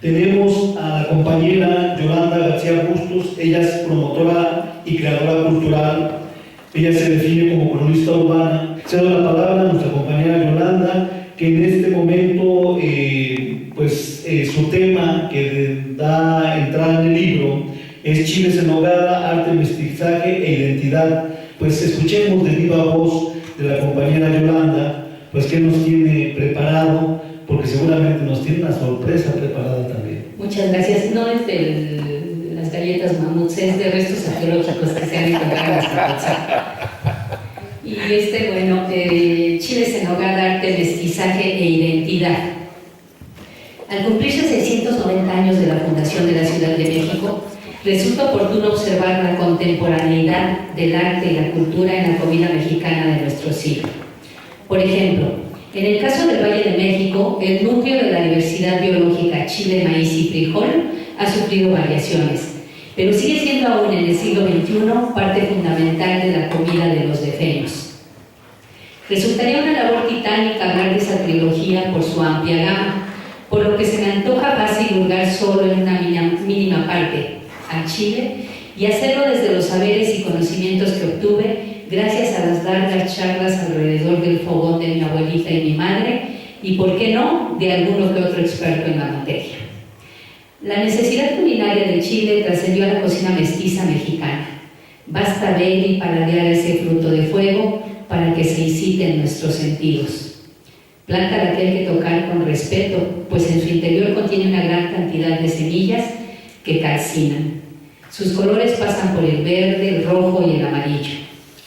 Tenemos a la compañera Yolanda García Bustos. Ella es promotora y creadora cultural. Ella se define como cronista urbana. Cedo la palabra a nuestra compañera Yolanda, que en este momento su tema que da entrada en el libro es Chiles en Nogada, arte, mestizaje e identidad. Pues escuchemos de viva voz de la compañera Yolanda, pues qué nos tiene preparado, porque seguramente nos tiene una sorpresa preparada también. Muchas gracias. No es de las galletas mamuts, es de restos arqueológicos que se han encontrado en esta cosa. Y Chiles en Nogada, arte, mestizaje e identidad. Al cumplirse 690 años de la fundación de la Ciudad de México, resulta oportuno observar la contemporaneidad del arte y la cultura en la comida mexicana de nuestro siglo. Por ejemplo, en el caso del Valle de México, el núcleo de la diversidad biológica chile, maíz y frijol ha sufrido variaciones, pero sigue siendo aún en el siglo XXI parte fundamental de la comida de los defeños. Resultaría una labor titánica hablar de esa trilogía por su amplia gama, por lo que se me antoja fácil hurgar solo en una mínima parte, al Chile, y hacerlo desde los saberes y conocimientos que obtuve gracias a las largas charlas alrededor del fogón de mi abuelita y mi madre, y por qué no, de alguno que otro experto en la materia. La necesidad culinaria de Chile trascendió a la cocina mestiza mexicana. Basta ver y paladear ese fruto de fuego para que se inciten nuestros sentidos. Planta la que hay que tocar con respeto, pues en su interior contiene una gran cantidad de semillas que calcinan. Sus colores pasan por el verde, el rojo y el amarillo,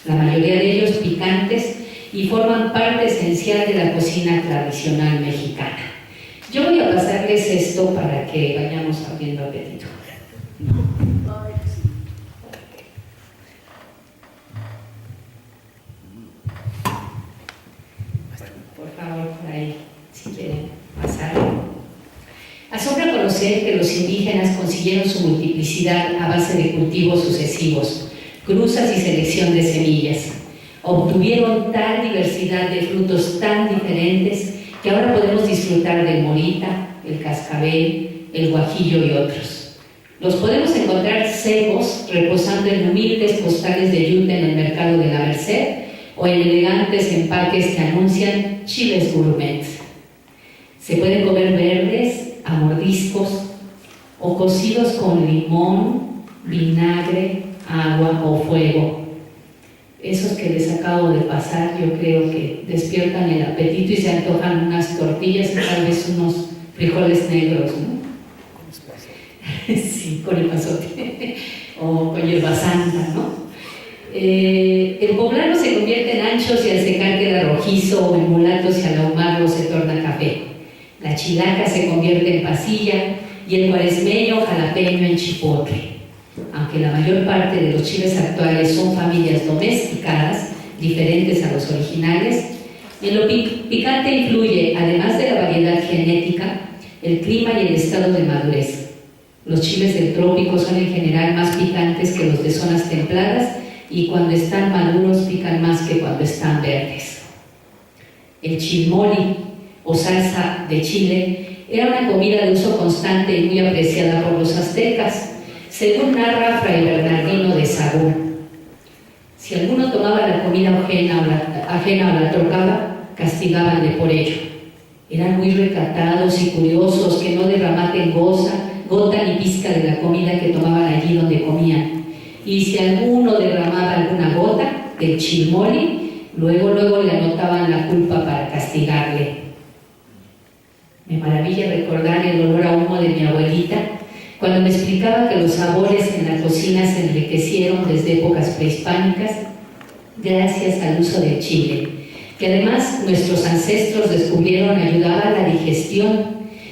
la mayoría de ellos picantes, y forman parte esencial de la cocina tradicional mexicana. Yo voy a pasarles esto para que vayamos abriendo apetito. Por favor, por ahí, si quieren pasar. Asombra conocer que los indígenas consiguieron su multiplicidad a base de cultivos sucesivos, cruzas y selección de semillas. Obtuvieron tal diversidad de frutos tan diferentes que ahora podemos disfrutar del morita, el cascabel, el guajillo y otros. Los podemos encontrar secos, reposando en humildes costales de yute en el mercado de la Merced o en elegantes empaques que anuncian chiles gourmet. Se pueden comer verdes, a mordiscos, o cocidos con limón, vinagre, agua o fuego. Esos que les acabo de pasar, yo creo que despiertan el apetito y se antojan unas tortillas y tal vez unos frijoles negros, ¿no? Sí, con el pasote o con hierba santa, ¿no? El poblano se convierte en anchos y al secar queda rojizo, o en mulatos y al ahumarlo se torna café. La chilaca se convierte en pasilla y el cuaresmeño jalapeño en chipotle. Aunque la mayor parte de los chiles actuales son familias domesticadas, diferentes a los originales, en lo picante influye, además de la variedad genética, el clima y el estado de madurez. Los chiles del trópico son en general más picantes que los de zonas templadas y cuando están maduros pican más que cuando están verdes. El chilmoli, o salsa de chile, era una comida de uso constante y muy apreciada por los aztecas, según narra Fray Bernardino de Sahagún. Si alguno tomaba la comida ajena o la trocaba, castigábanle por ello. Eran muy recatados y curiosos, que no derramaten gota ni pizca de la comida que tomaban allí donde comían. Y si alguno derramaba alguna gota del chilmoli, luego le anotaban la culpa para castigarle. Me maravilla recordar el olor a humo de mi abuelita cuando me explicaba que los sabores en la cocina se enriquecieron desde épocas prehispánicas gracias al uso del chile, que además nuestros ancestros descubrieron ayudaba a la digestión,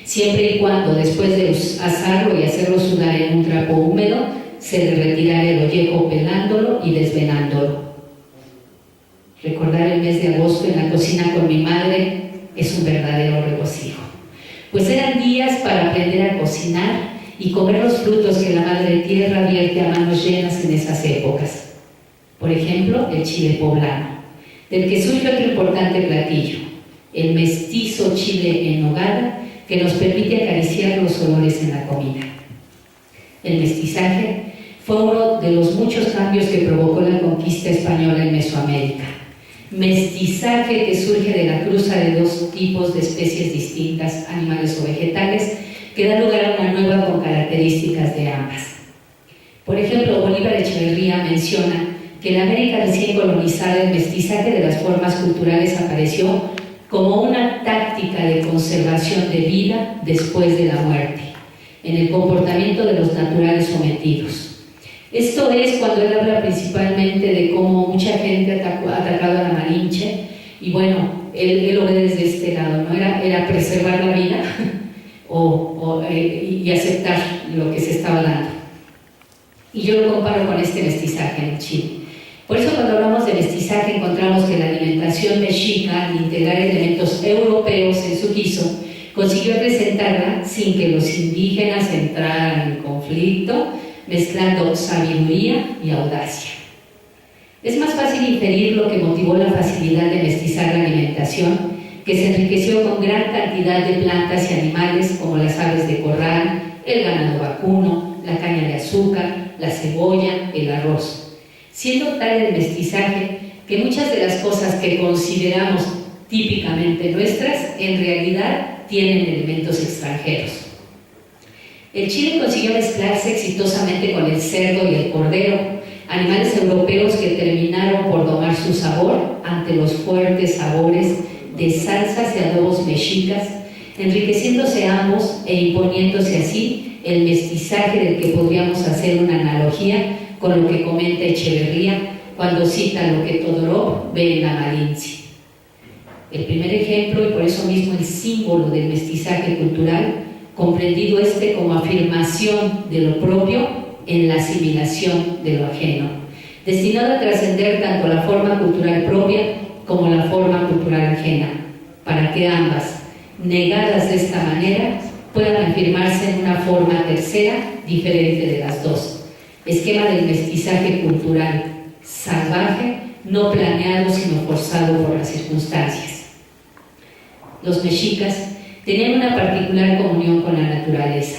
siempre y cuando después de asarlo y hacerlo sudar en un trapo húmedo, se le retirara el ollejo pelándolo y desvenándolo. Recordar el mes de agosto en la cocina con mi madre es un verdadero regocijo, pues eran días para aprender a cocinar y comer los frutos que la madre tierra vierte a manos llenas en esas épocas. Por ejemplo, el chile poblano, del que surge otro importante platillo, el mestizo chile en nogada, que nos permite acariciar los olores en la comida. El mestizaje fue uno de los muchos cambios que provocó la conquista española en Mesoamérica. Mestizaje que surge de la cruza de dos tipos de especies distintas, animales o vegetales, que da lugar a una nueva con características de ambas. Por ejemplo, Bolívar Echeverría menciona que en América recién colonizada el mestizaje de las formas culturales apareció como una táctica de conservación de vida después de la muerte, en el comportamiento de los naturales sometidos. Esto es cuando él habla principalmente de cómo mucha gente ha atacado a la Malinche, y bueno, él lo ve desde este lado, ¿no? Era preservar la vida y aceptar lo que se estaba dando. Y yo lo comparo con este mestizaje en Chile. Por eso cuando hablamos de mestizaje encontramos que la alimentación mexica, al integrar elementos europeos en su guiso, consiguió presentarla sin que los indígenas entraran en conflicto, mezclando sabiduría y audacia. Es más fácil inferir lo que motivó la facilidad de mestizar la alimentación, que se enriqueció con gran cantidad de plantas y animales como las aves de corral, el ganado vacuno, la caña de azúcar, la cebolla, el arroz, siendo tal el mestizaje que muchas de las cosas que consideramos típicamente nuestras, en realidad tienen elementos extranjeros. El chile consiguió mezclarse exitosamente con el cerdo y el cordero, animales europeos que terminaron por domar su sabor ante los fuertes sabores de salsas y adobos mexicas, enriqueciéndose ambos e imponiéndose así el mestizaje del que podríamos hacer una analogía con lo que comenta Echeverría cuando cita lo que Todorov ve en la Malinche. El primer ejemplo, y por eso mismo el símbolo del mestizaje cultural, comprendido como afirmación de lo propio en la asimilación de lo ajeno, destinado a trascender tanto la forma cultural propia como la forma cultural ajena, para que ambas, negadas de esta manera, puedan afirmarse en una forma tercera diferente de las dos. Esquema del mestizaje cultural, salvaje, no planeado sino forzado por las circunstancias. Los mexicas tenían una particular comunión con la naturaleza.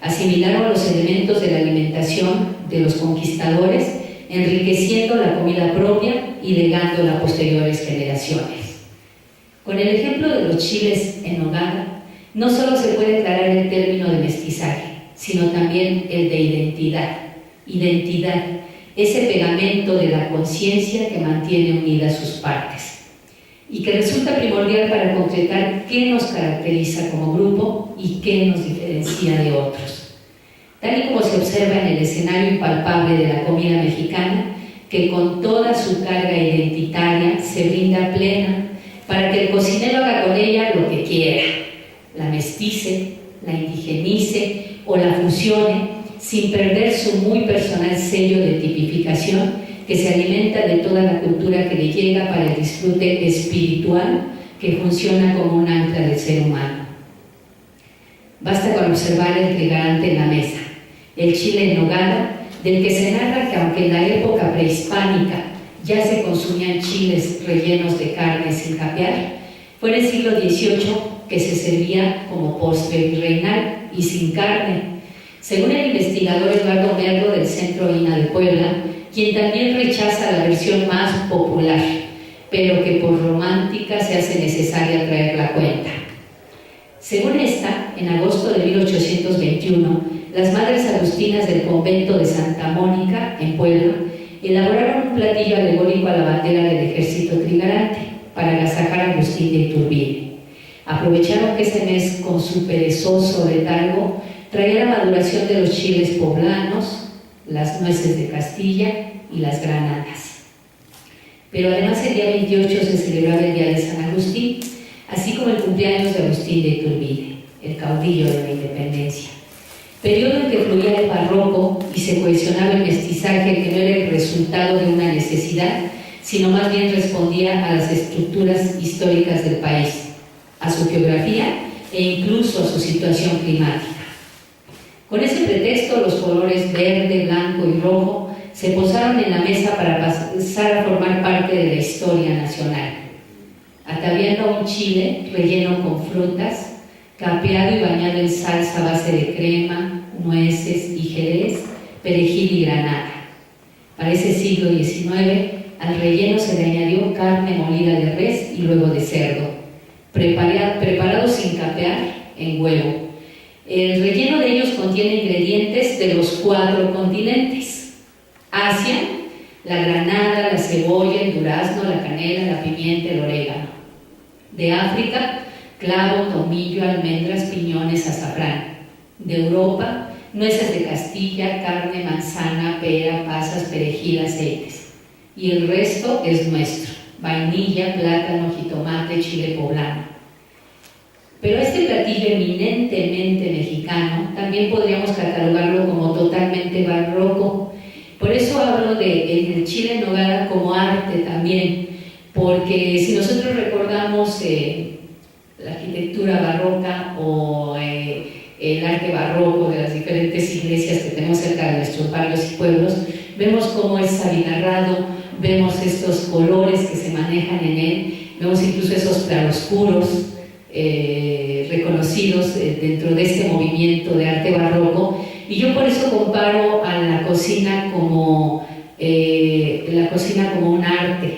Asimilaron los elementos de la alimentación de los conquistadores, enriqueciendo la comida propia y legándola a posteriores generaciones. Con el ejemplo de los chiles en nogada, no solo se puede aclarar el término de mestizaje, sino también el de identidad. Identidad, ese pegamento de la conciencia que mantiene unidas sus partes y que resulta primordial para concretar qué nos caracteriza como grupo y qué nos diferencia de otros. Tal y como se observa en el escenario impalpable de la comida mexicana, que con toda su carga identitaria se brinda plena para que el cocinero haga con ella lo que quiera, la mestice, la indigenice o la fusione, sin perder su muy personal sello de tipificación que se alimenta de toda la cultura que le llega para el disfrute espiritual que funciona como un ancla del ser humano. Basta con observar el trigarante en la mesa, el chile en nogada, del que se narra que aunque en la época prehispánica ya se consumían chiles rellenos de carne sin capear, fue en el siglo XVIII que se servía como postre virreinal y sin carne. Según el investigador Eduardo Merlo del Centro INA de Puebla, quien también rechaza la versión más popular, pero que por romántica se hace necesaria traerla a cuenta. Según esta, en agosto de 1821, las madres agustinas del convento de Santa Mónica, en Puebla, elaboraron un platillo alegórico a la bandera del ejército trigarante para agasajar a Agustín de Iturbide. Aprovecharon que ese mes, con su perezoso letargo, traía la maduración de los chiles poblanos, las nueces de Castilla y las granadas. Pero además el día 28 se celebraba el Día de San Agustín, así como el cumpleaños de Agustín de Iturbide, el caudillo de la independencia. Periodo en que fluía el barroco y se cohesionaba el mestizaje que no era el resultado de una necesidad, sino más bien respondía a las estructuras históricas del país, a su geografía e incluso a su situación climática. Con ese pretexto, los colores verde, blanco y rojo se posaron en la mesa para pasar a formar parte de la historia nacional. Ataviando a un chile relleno con frutas, capeado y bañado en salsa a base de crema, nueces y jerez, perejil y granada. Para ese siglo XIX, al relleno se le añadió carne molida de res y luego de cerdo, preparado sin capear en huevo. El relleno de ellos contiene ingredientes de los 4 continentes: Asia, la granada, la cebolla, el durazno, la canela, la pimienta, el orégano. De África, clavo, tomillo, almendras, piñones, azafrán. De Europa, nueces de Castilla, carne, manzana, pera, pasas, perejil, aceites. Y el resto es nuestro: vainilla, plátano, jitomate, chile poblano. Pero este platillo eminentemente mexicano también podríamos catalogarlo como totalmente barroco. Por eso hablo del chile en nogada como arte también, porque si nosotros recordamos la arquitectura barroca o el arte barroco de las diferentes iglesias que tenemos cerca de nuestros barrios y pueblos, vemos cómo es abigarrado, vemos estos colores que se manejan en él, vemos incluso esos claroscuros reconocidos dentro de este movimiento de arte barroco. Y yo por eso comparo a la cocina como un arte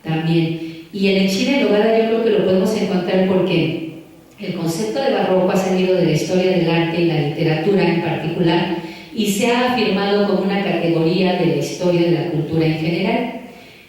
también. Y en el chile en nogada yo creo que lo podemos encontrar porque el concepto de barroco ha salido de la historia del arte y la literatura en particular y se ha afirmado como una categoría de la historia de la cultura en general.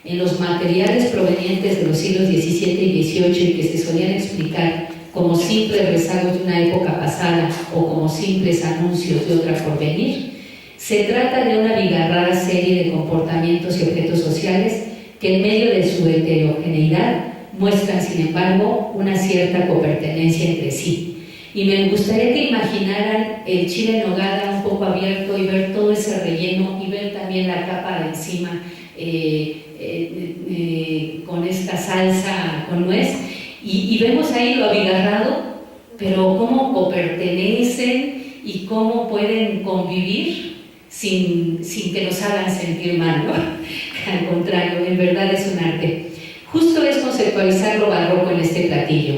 En los materiales provenientes de los siglos XVII y XVIII y que se solían explicar como simples rezagos de una época pasada o como simples anuncios de otra por venir, se trata de una abigarrada serie de comportamientos y objetos sociales que en medio de su heterogeneidad muestran, sin embargo, una cierta copertenencia entre sí. Y me gustaría que imaginaran el chile en nogada un poco abierto y ver todo ese relleno y ver también la capa de encima con esta salsa con nuez. Y vemos ahí lo abigarrado, pero cómo copertenecen y cómo pueden convivir sin que nos hagan sentir mal, ¿no? Al contrario, en verdad es un arte. Justo es conceptualizar lo barroco en este platillo,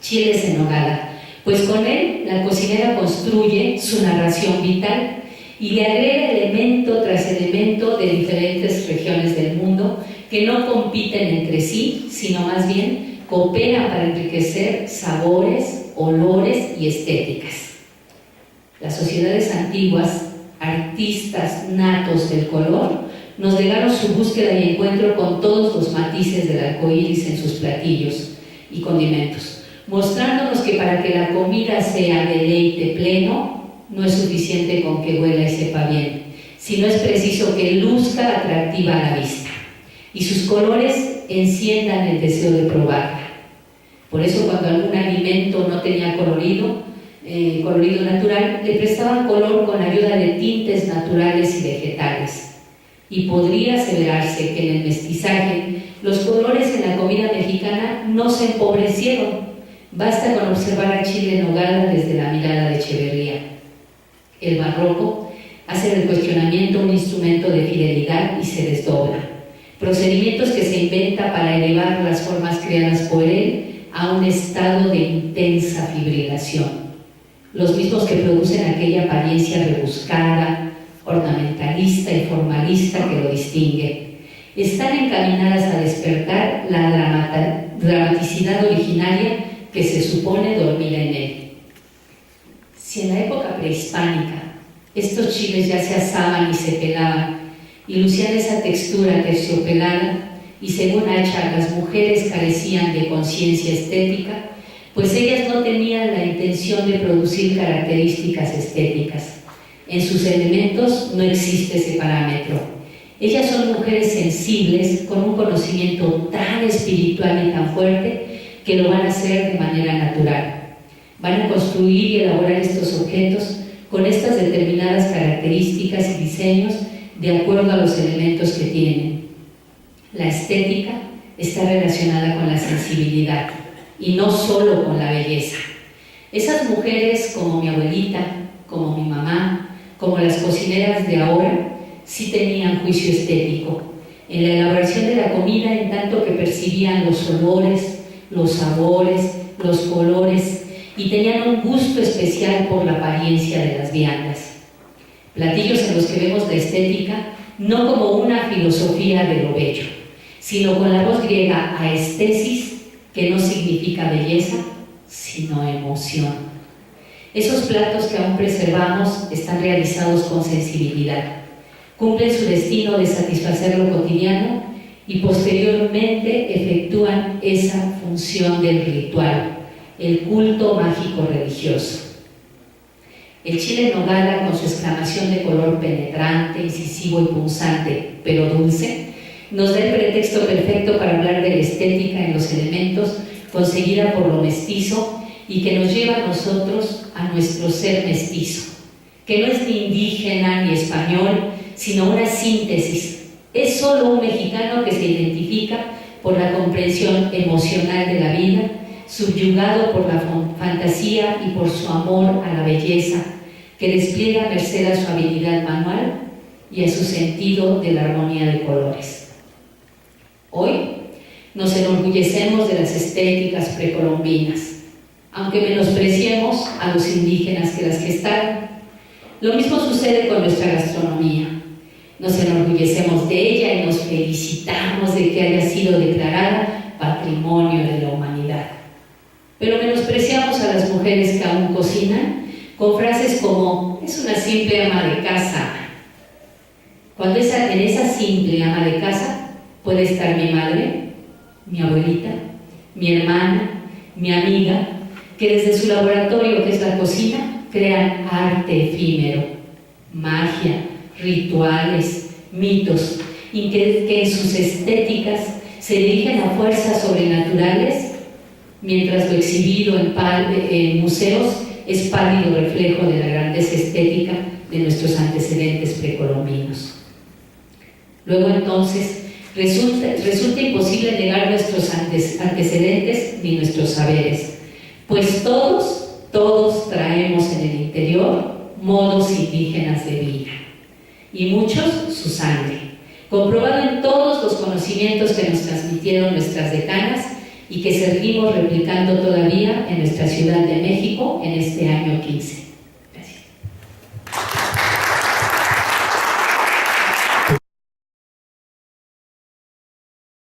chiles en nogada, pues con él la cocinera construye su narración vital y le agrega elemento tras elemento de diferentes regiones del mundo que no compiten entre sí, sino más bien cooperan para enriquecer sabores, olores y estéticas. Las sociedades antiguas, artistas natos del color, nos legaron su búsqueda y encuentro con todos los matices del arco iris en sus platillos y condimentos, mostrándonos que para que la comida sea deleite pleno, no es suficiente con que huela y sepa bien, sino es preciso que luzca atractiva a la vista y sus colores enciendan el deseo de probarla. Por eso cuando algún alimento no tenía colorido natural, le prestaban color con ayuda de tintes naturales y vegetales. Y podría aseverarse que en el mestizaje los colores en la comida mexicana no se empobrecieron. Basta con observar a chile en nogada desde la mirada de Echeverría. El barroco hace del cuestionamiento un instrumento de fidelidad y se desdobla. Procedimientos que se inventa para elevar las formas creadas por él a un estado de intensa fibrilación. Los mismos que producen aquella apariencia rebuscada, ornamentalista y formalista que lo distingue, están encaminadas a despertar la dramaticidad originaria que se supone dormida en él. Si en la época prehispánica estos chiles ya se asaban y se pelaban y lucían esa textura terciopelada y según Hacha las mujeres carecían de conciencia estética, pues ellas no tenían la intención de producir características estéticas. En sus elementos no existe ese parámetro. Ellas son mujeres sensibles con un conocimiento tan espiritual y tan fuerte que lo van a hacer de manera natural. Van a construir y elaborar estos objetos con estas determinadas características y diseños de acuerdo a los elementos que tienen. La estética está relacionada con la sensibilidad y no solo con la belleza. Esas mujeres como mi abuelita, como mi mamá, como las cocineras de ahora, sí tenían juicio estético en la elaboración de la comida, en tanto que percibían los olores, los sabores, los colores y tenían un gusto especial por la apariencia de las viandas. Platillos en los que vemos la estética no como una filosofía de lo bello, sino con la voz griega aestesis, que no significa belleza, sino emoción. Esos platos que aún preservamos están realizados con sensibilidad, cumplen su destino de satisfacer lo cotidiano y posteriormente efectúan esa función del ritual, el culto mágico religioso. El chile en nogada, con su exclamación de color penetrante, incisivo y punzante, pero dulce, nos da el pretexto perfecto para hablar de la estética en los elementos conseguida por lo mestizo y que nos lleva a nosotros a nuestro ser mestizo, que no es ni indígena ni español, sino una síntesis. Es solo un mexicano que se identifica por la comprensión emocional de la vida, subyugado por la fantasía y por su amor a la belleza, que despliega merced a su habilidad manual y a su sentido de la armonía de colores. Hoy nos enorgullecemos de las estéticas precolombinas, aunque menospreciemos a los indígenas que las gestaron. Lo mismo sucede con nuestra gastronomía. Nos enorgullecemos de ella y nos felicitamos de que haya sido declarada Patrimonio de la Humanidad. Pero menospreciamos a las mujeres que aún cocinan con frases como «es una simple ama de casa», cuando en esa simple ama de casa puede estar mi madre, mi abuelita, mi hermana, mi amiga, que desde su laboratorio, que es la cocina, crean arte efímero, magia, rituales, mitos, y que en sus estéticas se dirigen a fuerzas sobrenaturales, mientras lo exhibido en museos es pálido reflejo de la grandeza estética de nuestros antecedentes precolombinos. Luego entonces resulta imposible negar nuestros antecedentes ni nuestros saberes, pues todos traemos en el interior modos indígenas de vida, y muchos su sangre, comprobado en todos los conocimientos que nos transmitieron nuestras decanas y que seguimos replicando todavía en nuestra Ciudad de México